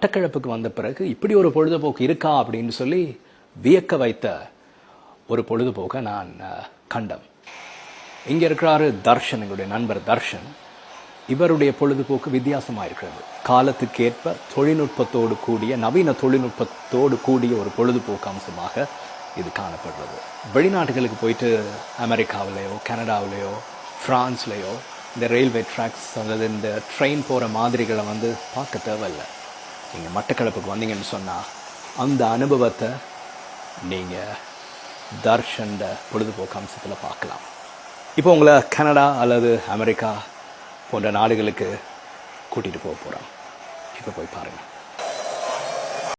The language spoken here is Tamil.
மட்டக்களப்புக்கு வந்த பிறகு இப்படி ஒரு பொழுதுபோக்கு இருக்கா அப்படின்னு சொல்லி வியக்க வைத்த ஒரு பொழுதுபோக்கை நான் கண்டேன். இங்கே இருக்கிறாரு தர்ஷன், எங்களுடைய நண்பர் தர்ஷன். இவருடைய பொழுதுபோக்கு வித்தியாசமாக இருக்கிறது. காலத்துக்கேற்ப தொழில்நுட்பத்தோடு கூடிய, நவீன தொழில்நுட்பத்தோடு கூடிய ஒரு பொழுதுபோக்கு அம்சமாக இது காணப்படுறது. வெளிநாட்டுகளுக்கு போயிட்டு அமெரிக்காவிலேயோ கனடாவிலேயோ ஃப்ரான்ஸ்லேயோ இந்த ரயில்வே ட்ராக்ஸ் அல்லது இந்த ட்ரெயின் போகிற மாதிரிகளை பார்க்க தேவையில்லை. நீங்கள் மட்டக்களப்புக்கு வந்தீங்கன்னு சொன்னால் அந்த அனுபவத்தை நீங்கள் தர்ஷன் பொழுதுபோக்கு அம்சத்தில் பார்க்கலாம். இப்போ உங்களை கனடா அல்லது அமெரிக்கா போன்ற நாடுகளுக்கு கூட்டிகிட்டு போக போகிறோம். இப்போ போய் பாருங்கள்.